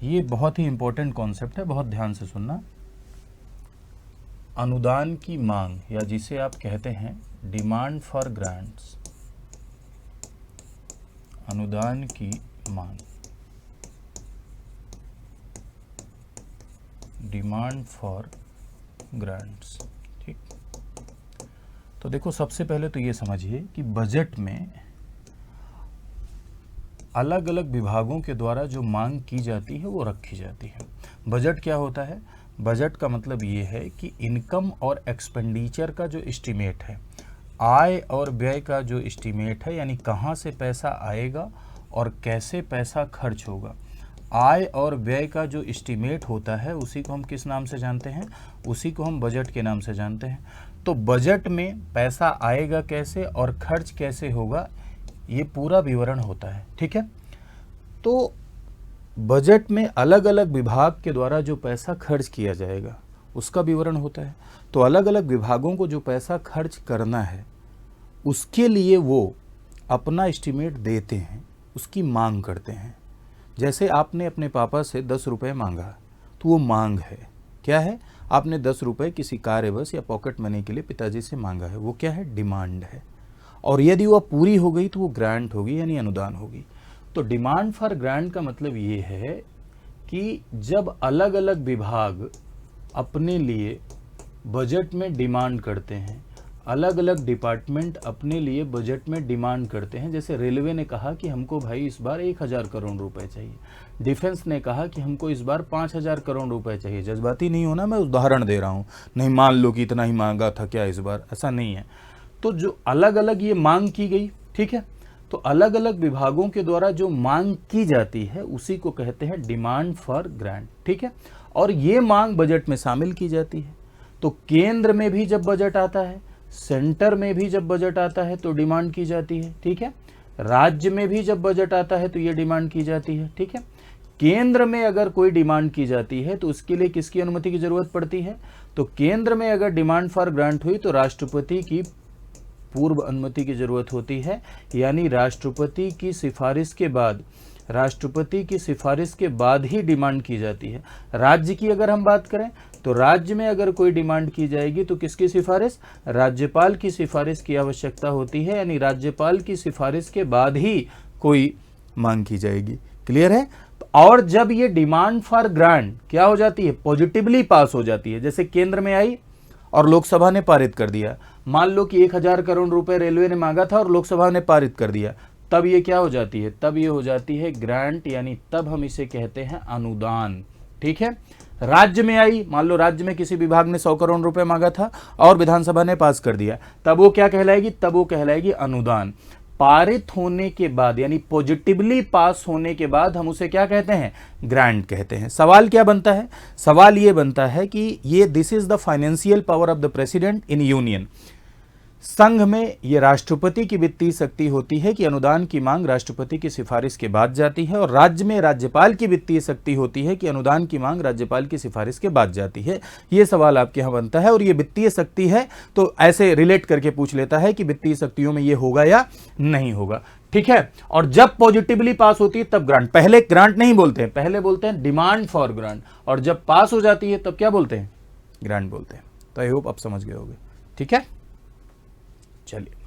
ये बहुत ही important concept है, बहुत ध्यान से सुनना। अनुदान की मांग या जिसे आप कहते हैं डिमांड फॉर ग्रांट्स, अनुदान की मांग, डिमांड फॉर ग्रांट्स। ठीक, तो देखो सबसे पहले तो ये समझिए कि बजट में अलग अलग विभागों के द्वारा जो मांग की जाती है वो रखी जाती है। बजट क्या होता है? बजट का मतलब ये है कि इनकम और एक्सपेंडिचर का जो एस्टीमेट है, आय और व्यय का जो एस्टीमेट है, यानी कहाँ से पैसा आएगा और कैसे पैसा खर्च होगा, आय और व्यय का जो एस्टीमेट होता है उसी को हम किस नाम से जानते हैं? उसी को हम बजट के नाम से जानते हैं। तो बजट में पैसा आएगा कैसे और खर्च कैसे होगा, ये पूरा विवरण होता है। ठीक है, तो बजट में अलग अलग विभाग के द्वारा जो पैसा खर्च किया जाएगा उसका विवरण होता है। तो अलग अलग विभागों को जो पैसा खर्च करना है उसके लिए वो अपना एस्टीमेट देते हैं, उसकी मांग करते हैं। जैसे आपने अपने पापा से 10 रुपये मांगा तो वो मांग है। क्या है? आपने 10 रुपये किसी कार्यवश या पॉकेट मनी के लिए पिताजी से मांगा है, वो क्या है? डिमांड है। और यदि वह पूरी हो गई तो वो ग्रांट होगी, यानी अनुदान होगी। तो डिमांड फॉर ग्रांट का मतलब ये है कि जब अलग अलग विभाग अपने लिए बजट में डिमांड करते हैं, अलग अलग डिपार्टमेंट अपने लिए बजट में डिमांड करते हैं। जैसे रेलवे ने कहा कि हमको भाई इस बार 1000 करोड़ रुपए चाहिए, डिफेंस ने कहा कि हमको इस बार 5000 करोड़ रुपए चाहिए। जज्बाती नहीं होना, मैं उदाहरण दे रहा हूँ, नहीं मान लो कि इतना ही मांगा था क्या इस बार, ऐसा नहीं है। तो जो अलग अलग ये मांग की गई, ठीक है, तो अलग अलग विभागों के द्वारा जो मांग की जाती है उसी को कहते हैं डिमांड फॉर ग्रांट। ठीक है, और ये मांग बजट में शामिल की जाती है। तो केंद्र में भी जब बजट आता है, सेंटर में भी जब बजट आता है तो डिमांड की जाती है। ठीक है, राज्य में भी जब बजट आता है तो ये डिमांड की जाती है। ठीक है, केंद्र में अगर कोई डिमांड की जाती है तो उसके लिए किसकी अनुमति की जरूरत पड़ती है? तो केंद्र में अगर डिमांड फॉर ग्रांट हुई तो राष्ट्रपति की पूर्व अनुमति की जरूरत होती है, यानी राष्ट्रपति की सिफारिश के बाद, राष्ट्रपति की सिफारिश के बाद ही डिमांड की जाती है। राज्य की अगर हम बात करें तो राज्य में अगर कोई डिमांड की जाएगी तो किसकी सिफारिश? राज्यपाल की सिफारिश की आवश्यकता होती है, यानी राज्यपाल की सिफारिश के बाद ही कोई मांग की जाएगी। क्लियर है? और जब ये डिमांड फॉर ग्रांट क्या हो जाती है? पॉजिटिवली पास हो जाती है। जैसे केंद्र में आई और लोकसभा ने पारित कर दिया, मान लो कि 1000 करोड़ रुपए रेलवे ने मांगा था और लोकसभा ने पारित कर दिया, तब ये क्या हो जाती है? तब ये हो जाती है ग्रांट, यानी तब हम इसे कहते हैं अनुदान। ठीक है, राज्य में आई, मान लो राज्य में किसी विभाग ने 100 करोड़ रुपए मांगा था और विधानसभा ने पास कर दिया, तब वो क्या कहलाएगी? तब वो कहलाएगी अनुदान। पारित होने के बाद, यानी पॉजिटिवली पास होने के बाद हम उसे क्या कहते हैं? ग्रांट कहते हैं। सवाल क्या बनता है? सवाल ये बनता है कि ये this is the financial power of the president in union. संघ में ये राष्ट्रपति की वित्तीय शक्ति होती है कि अनुदान की मांग राष्ट्रपति की सिफारिश के बाद जाती है, और राज्य में राज्यपाल की वित्तीय शक्ति होती है कि अनुदान की मांग राज्यपाल की सिफारिश के बाद जाती है। ये सवाल आपके यहाँ बनता है, और ये वित्तीय शक्ति है तो ऐसे रिलेट करके पूछ लेता है कि वित्तीय शक्तियों में ये होगा या नहीं होगा। ठीक है, और जब पॉजिटिवली पास होती है तब ग्रांट। पहले ग्रांट नहीं बोलते हैं, पहले बोलते हैं डिमांड फॉर ग्रांट, और जब पास हो जाती है तब क्या बोलते हैं? ग्रांट बोलते हैं। तो आई होप आप समझ गए होंगे। ठीक है, चलिए।